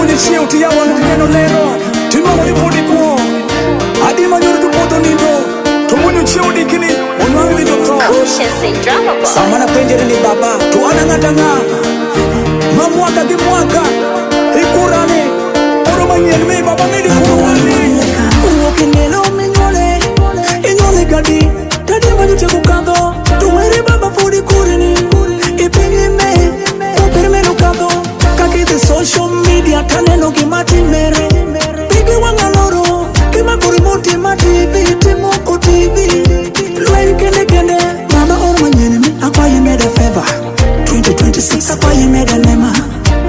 Tumuni chiu ti yawa ni neno lero. Timo mo ifudi kuo. Adi manyuri tupoto nindo. Tumuni chiu dikini. Onwari ni joto. Samana penjere ni baba. Tuana ngatanga. Mamwaka di mwaka. Ikurani. Oro manyen me baba me di kurani. Uwoke nelo menyole. Inyole gadi. Tadi majute kukado. Tuwere baba fudi kurini. Ipingi me. Upere me nukado. Kakite social media. Taneno kimati mere. Pigi wanga loro. Kima kurimoti ma TV. Timoko TV. Lwen kende kende. Baba oro manyen me. Akwa you made a favor. 2026 akwa you made a lema.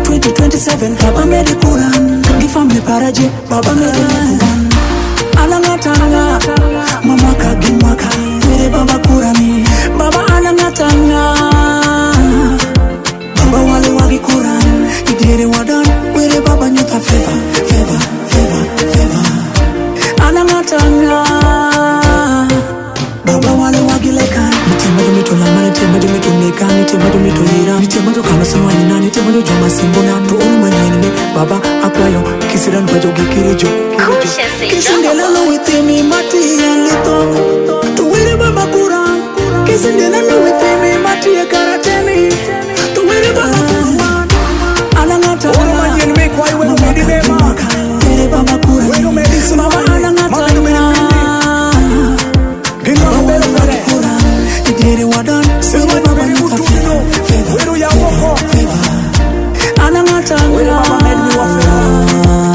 2027 baba made a Quran. Gifamle paraje. Baba made a Quran. Alangatanga. Mama kagi mwaka. Mere baba Qurani. Baba alangatanga. Baba wale wagi Quran. Idere wadan. Mere baba nyuta favor. Favor. Favor. Favor. Alangatanga. Baba wale wagi lekan. Nitemado mito lama. Nitemado mito neka. Nitemado mito hira. Nitemado kama sama nina. Nitemado joma simbona. Tuonu manyeni. Baba akwayo. Kisiran bajo gikirejo. Kisindela witemi mati elito. Tuwere baba Quran. Kisindela witemi mati karateni. Tuwere baba Quran. Alangata. Oro manyen me kwa iwe umedi nema. Tuwere baba Quran. Weno medicine. Baba alangata. Gino mbele mbele. Idere wadan. Sema baba nyuta favor. Weno ya woko. Alangata. Weno baba medni wa favor.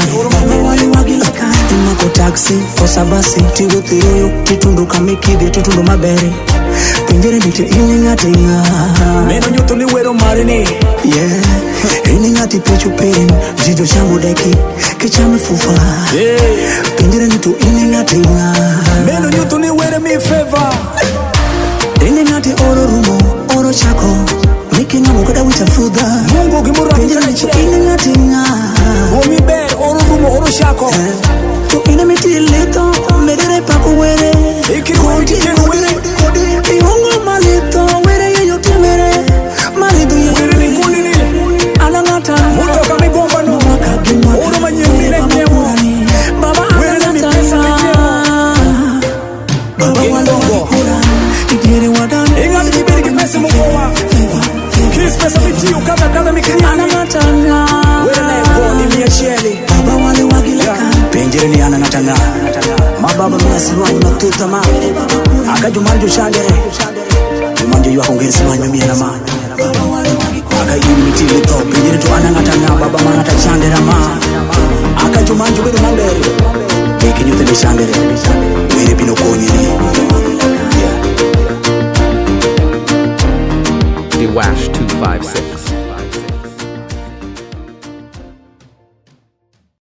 Ko taxi, kosa basi, tigo tiroyo, titundu kamikide, titundu mabere. Penjere nite iningatinga. Meno nyuto ni wero marini. Yeah, iningati pechu perin, jijo shamu deki, kichame fufa. Yeah, penjere nito iningatinga. Meno nyuto ni wero mi favor. Iningati oro rumo, oro chako. Miki ngamu kada wicha fuda. Mungu gimura penjere nito iningatinga. Omi ber, oro rumo, oro chako. To inamiti lito, medere paku were. Kodi, ihongo malito, were ye yote mere. Maridu ye were ni kundini. Alangata. Muto kami bomba no. Oro manyemi ne nyemo. Baba alangata. Baba walongo. Idere wadan. Inga ni kibiri kipesi mkowa. Kis pesa miti ukata kada mikini. Alangata. Were na yako ni miacheli. Baba wale wagileka. Penjere ni anangatanga. Mababa minasiruani matutama. Aka jumanjo shandere. Jumanjo yuwa kongeri siruani mimia ma. Aka yini mitili to. Penjere tu anangatanga. Baba manata shandere ma. Aka jumanjo beru mandere. Eke nyote de shandere. Were pino konye ni. The Wash 256.